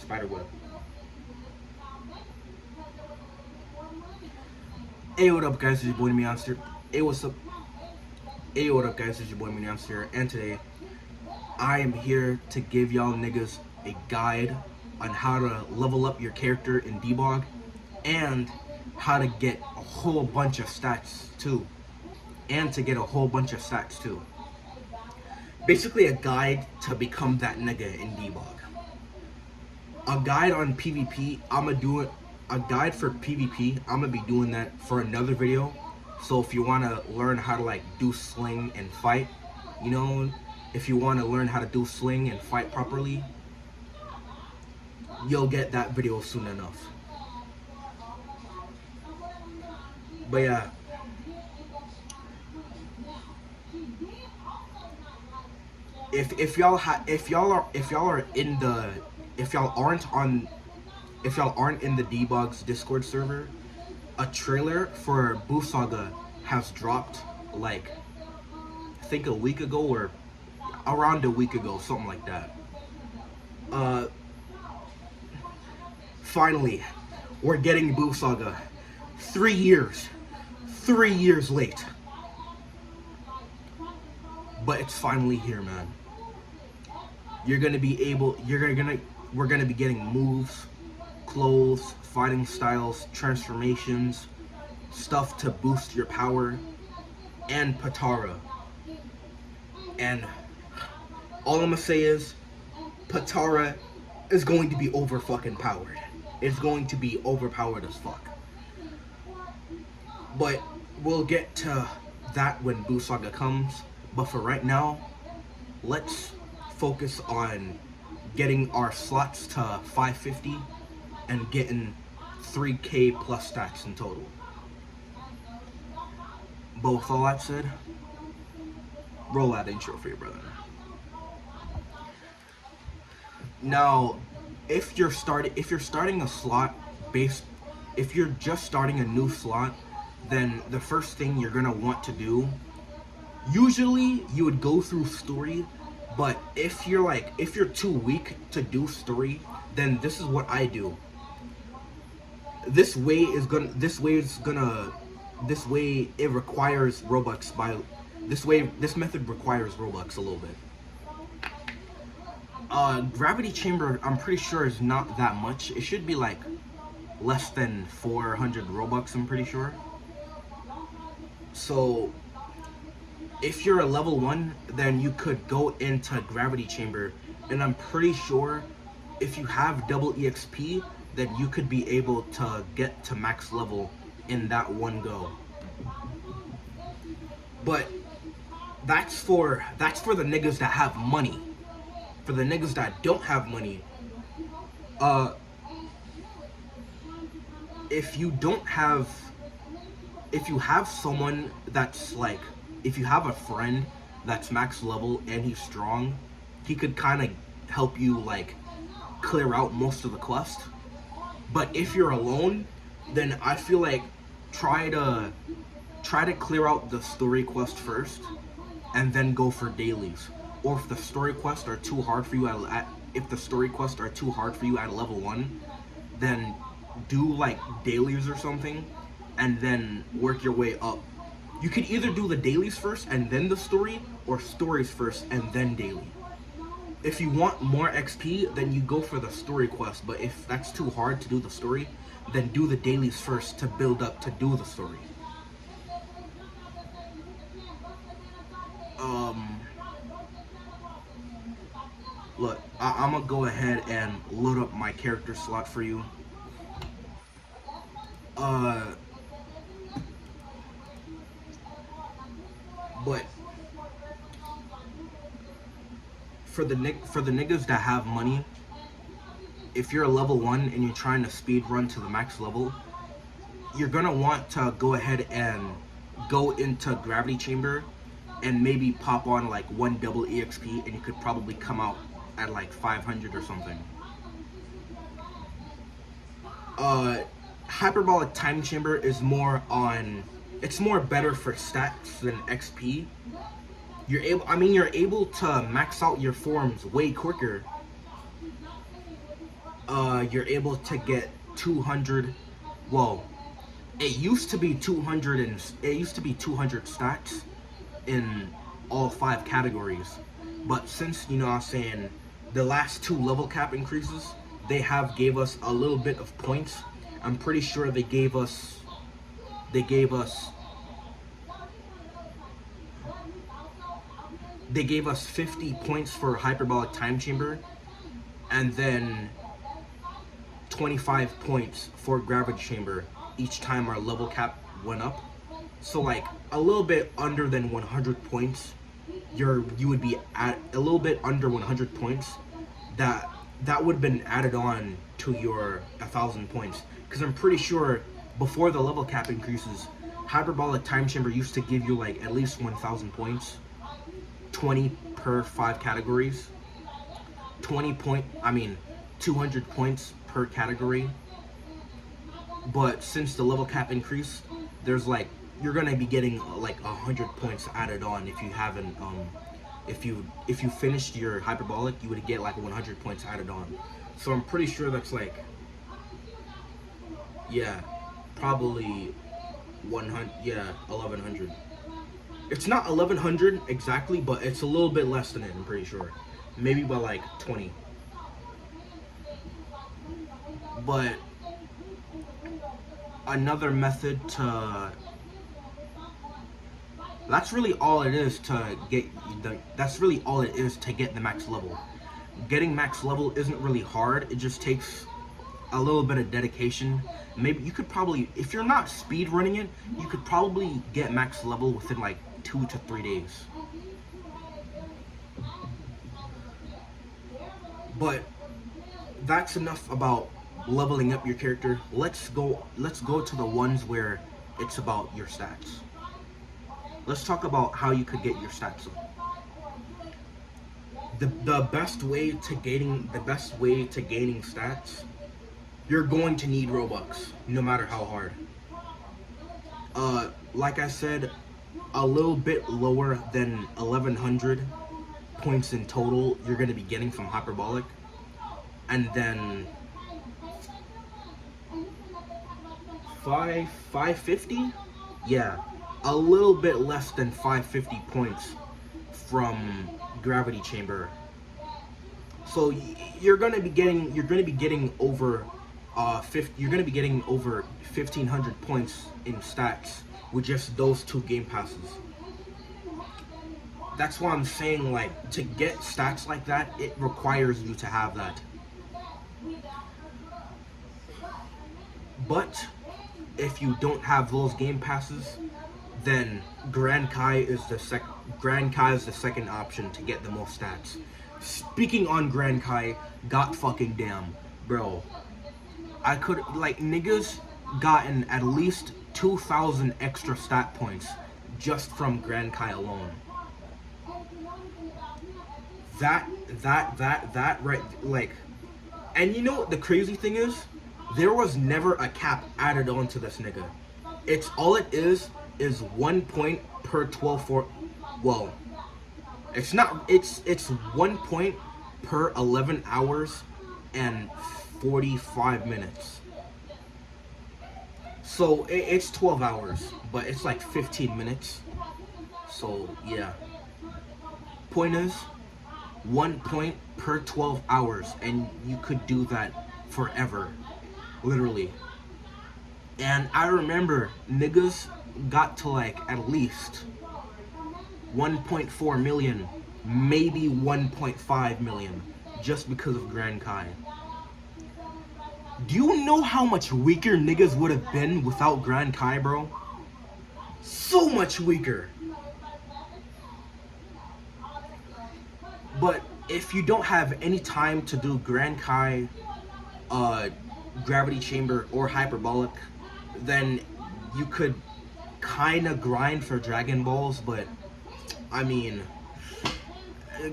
Spiderweb. Hey, what up, guys? It's your boy Meowster. Hey, what's up? Hey, what up, guys? It's your boy Meowster, and today I am here to give y'all niggas a guide on how to level up your character in Debug and how to get a whole bunch of stats too. Basically, a guide to become that nigga in Debug. A guide on PvP, a guide for PvP, I'm gonna be doing that for another video. So if you wanna learn how to like do sling and fight, you know, if you wanna learn how to do sling and fight properly, you'll get that video soon enough. But yeah. If y'all aren't in the Debug's Discord server, a trailer for Boo Saga has dropped like I think a week ago or around a week ago, something like that. Finally, we're getting Boo Saga. 3 years late, but it's finally here, man. We're gonna be getting moves, clothes, fighting styles, transformations, stuff to boost your power, and Patara. And all I'm gonna say is, Patara is going to be over fucking powered. It's going to be overpowered as fuck. But we'll get to that when Boo Saga comes. But for right now, let's focus on getting our slots to 550 and getting 3k plus stats in total. But with all that said, roll that intro for your brother. Now, if you're starting a slot if you're just starting a new slot, then the first thing you're gonna want to do, usually you would go through story, but if you're too weak to do story, then this is what I do. This way it requires Robux this method requires Robux a little bit. Gravity Chamber, I'm pretty sure is not that much. It should be like less than 400 Robux, I'm pretty sure. So if you're a level 1, then you could go into Gravity Chamber, and I'm pretty sure if you have double EXP, then you could be able to get to max level in that one go. But that's for the niggas that have money. For the niggas that don't have money, if you have someone that's like, if you have a friend that's max level and he's strong, he could kind of help you like clear out most of the quest. But if you're alone, then I feel like try to clear out the story quest first and then go for dailies. Or if the story quests are too hard for you at level 1, then do like dailies or something and then work your way up. You could either do the dailies first and then the story, or stories first and then daily. If you want more XP, then you go for the story quest, but if that's too hard to do the story, then do the dailies first to build up to do the story. Look, I'm gonna go ahead and load up my character slot for you. But for the niggas that have money, if you're a level 1 and you're trying to speed run to the max level, you're gonna want to go ahead and go into Gravity Chamber and maybe pop on like 1 double EXP, and you could probably come out at like 500 or something. Hyperbolic Time Chamber is more better for stats than XP. You're able to max out your forms way quicker. you're able to get 200. Well, it used to be 200 and it used to be 200 stats in all 5 categories. But since, you know what I'm saying, the last 2 level cap increases, they have gave us a little bit of points. I'm pretty sure they gave us 50 points for hyperbolic time chamber, and then 25 points for gravity chamber each time our level cap went up. So like a little bit under than 100 points. You would be at a little bit under 100 points. That would have been added on to your 1,000 points. Because I'm pretty sure before the level cap increases, hyperbolic time chamber used to give you like at least 1,000 points, 20 per 5 categories, 200 points per category. But since the level cap increased, there's like, you're gonna be getting like 100 points added on if you haven't if you finished your hyperbolic, you would get like 100 points added on. So I'm pretty sure that's like, yeah, probably 100, yeah, 1,100. It's not 1,100 exactly, but it's a little bit less than it, I'm pretty sure. Maybe by like 20. But another method to, that's really all it is to get the max level. Getting max level isn't really hard. It just takes a little bit of dedication. Maybe you could probably, if you're not speed running it, you could probably get max level within like 2 to 3 days. But that's enough about leveling up your character. Let's go to the ones where it's about your stats. Let's talk about how you could get your stats up. The best way to gaining stats, you're going to need Robux, no matter how hard. Like I said, a little bit lower than 1,100 points in total you're going to be getting from hyperbolic, and then 550, yeah, a little bit less than 550 points from gravity chamber. So you're gonna be getting over 1,500 points in stats with just those 2 game passes. That's why I'm saying, like, to get stats like that, it requires you to have that. But if you don't have those game passes, then Grand Kai is the second option to get the most stats. Speaking on Grand Kai, god fucking damn, bro. I could, like, niggas gotten at least 2,000 extra stat points just from Grand Kai alone. That right, like, and you know what the crazy thing is? There was never a cap added on to this nigga. It's all it is 1 point per 12 for, well, it's 1 point per 11 hours and 45 minutes. So it's 12 hours, but it's like 15 minutes. So yeah. Point is, 1 point per 12 hours, and you could do that forever. Literally. And I remember niggas got to like at least 1.4 million, maybe 1.5 million, just because of Grand Kai. Do you know how much weaker niggas would have been without Grand Kai, bro? So much weaker. But if you don't have any time to do Grand Kai, gravity chamber, or hyperbolic, then you could kind of grind for Dragon Balls, but I mean,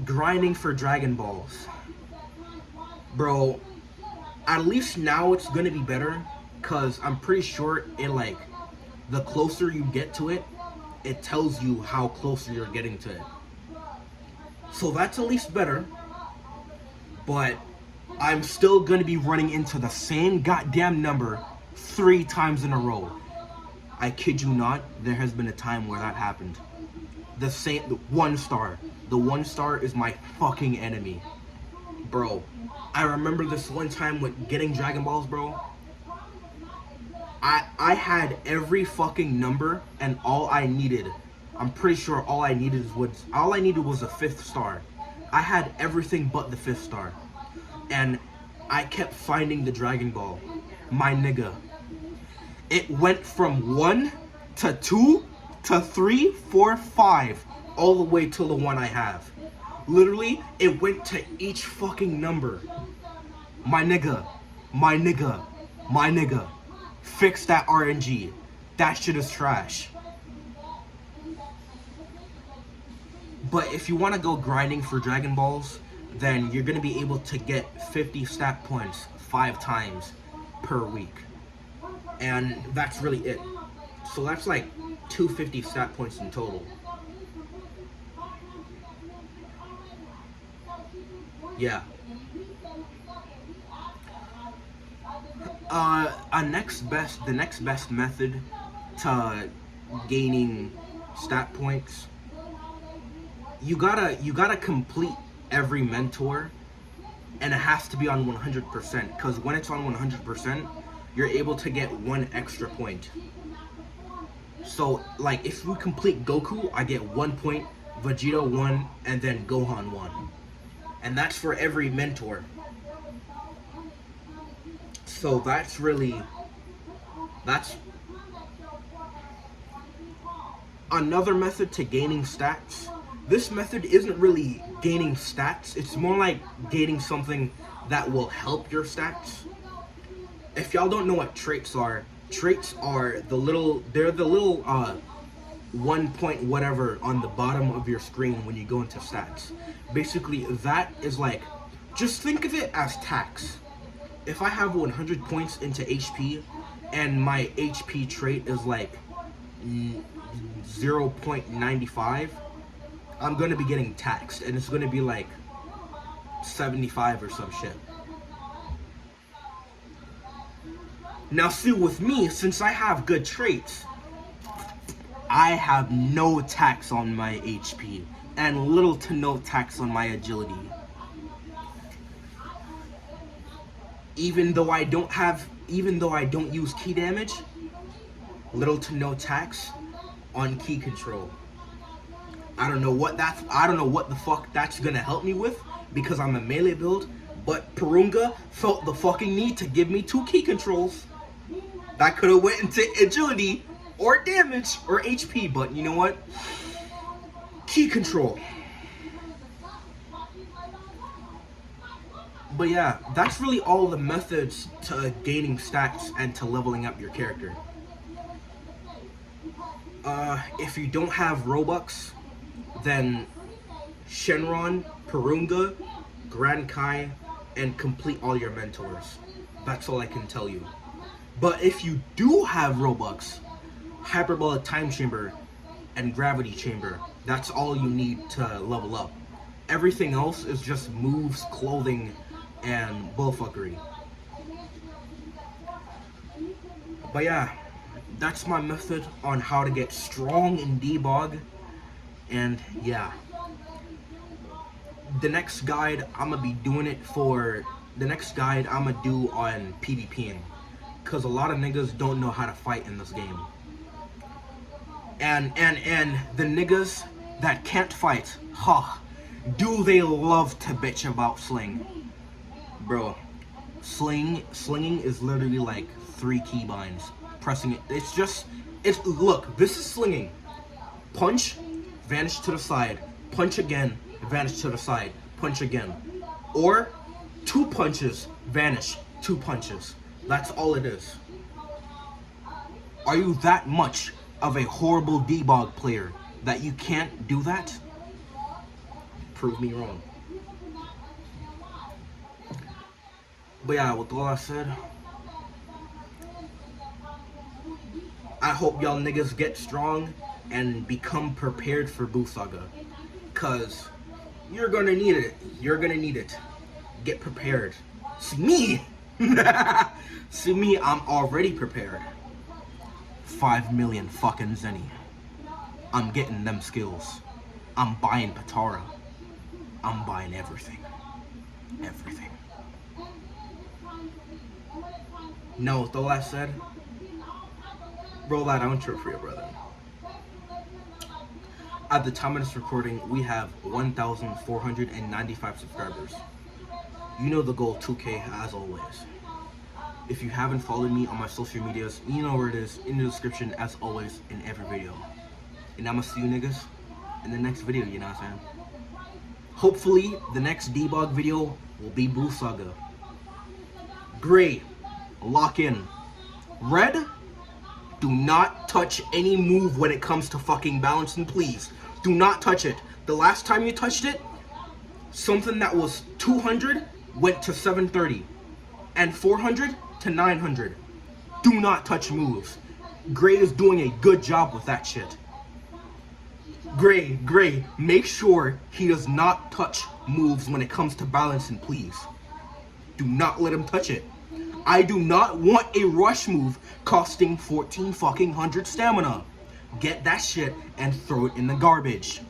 grinding for Dragon Balls, bro, at least now it's gonna be better, cause I'm pretty sure it, like, the closer you get to it, it tells you how closer you're getting to it. So that's at least better. But I'm still gonna be running into the same goddamn number 3 times in a row. I kid you not, there has been a time where that happened. The 1 star. The 1 star is my fucking enemy. Bro, I remember this one time with getting Dragon Balls, bro. I had every fucking number, and all I needed, I'm pretty sure all I needed was a 5th star. I had everything but the 5th star. And I kept finding the Dragon Ball. My nigga. It went from 1 to 2 to 3, 4, 5, all the way to the one I have. Literally, it went to each fucking number. My nigga. My nigga. My nigga. Fix that RNG. That shit is trash. But if you want to go grinding for Dragon Balls, then you're going to be able to get 50 stat points 5 times per week. And that's really it. So that's like 250 stat points in total. Yeah. The next best method to gaining stat points, you gotta complete every mentor, and it has to be on 100%, because when it's on 100%, you're able to get 1 extra point. So like if we complete Goku, I get 1 point, Vegeta 1, and then Gohan 1. And that's for every mentor. So that's another method to gaining stats. This method isn't really gaining stats, it's more like gaining something that will help your stats. If y'all don't know what traits are the little 1 point whatever on the bottom of your screen when you go into stats. Basically, that is like, just think of it as tax. If I have 100 points into HP and my HP trait is like 0.95, I'm gonna be getting taxed, and it's gonna be like 75 or some shit. Now see, with me, since I have good traits, I have no tax on my HP and little to no tax on my agility. Even though I don't use key damage, little to no tax on key control. I don't know what the fuck that's gonna help me with, because I'm a melee build, but Porunga felt the fucking need to give me 2 key controls. That could have went into agility or damage or HP, but you know what? Key control. But yeah, that's really all the methods to gaining stats and to leveling up your character. If you don't have Robux, then Shenron, Porunga, Grand Kai, and complete all your mentors. That's all I can tell you. But if you do have Robux, Hyperbolic Time Chamber and Gravity Chamber, that's all you need to level up. Everything else is just moves, clothing, and bullfuckery. But yeah, that's my method on how to get strong in debug. And yeah, the next guide I'm gonna do on PvPing, because a lot of niggas don't know how to fight in this game. And the niggas that can't fight, do they love to bitch about sling. Bro, slinging is literally like 3 keybinds. Pressing it, look, this is slinging. Punch, vanish to the side. Punch again, vanish to the side. Punch again. Or 2 punches, vanish, 2 punches. That's all it is. Are you that much of a horrible debug player that you can't do that? Prove me wrong. But yeah, with all I said, I hope y'all niggas get strong and become prepared for Buu Saga, cause you're gonna need it. You're gonna need it. Get prepared. See me. See me, I'm already prepared. 5 million fucking zenny. I'm getting them skills. I'm buying Patara. I'm buying everything. Everything. No, with all that said, roll that outro for you, brother. At the time of this recording, we have 1,495 subscribers. You know the goal, 2K, as always. If you haven't followed me on my social medias, you know where it is, in the description, as always, in every video. And I'ma see you niggas in the next video, you know what I'm saying? Hopefully, the next debug video will be Blue Saga. Gray, lock in. Red, do not touch any move when it comes to fucking balancing, please. Do not touch it. The last time you touched it, something that was 200 went to 730. And 400 to 900. Do not touch moves. Gray is doing a good job with that shit. Gray, make sure he does not touch moves when it comes to balancing, please. Do not let him touch it. I do not want a rush move costing 14 fucking hundred stamina. Get that shit and throw it in the garbage.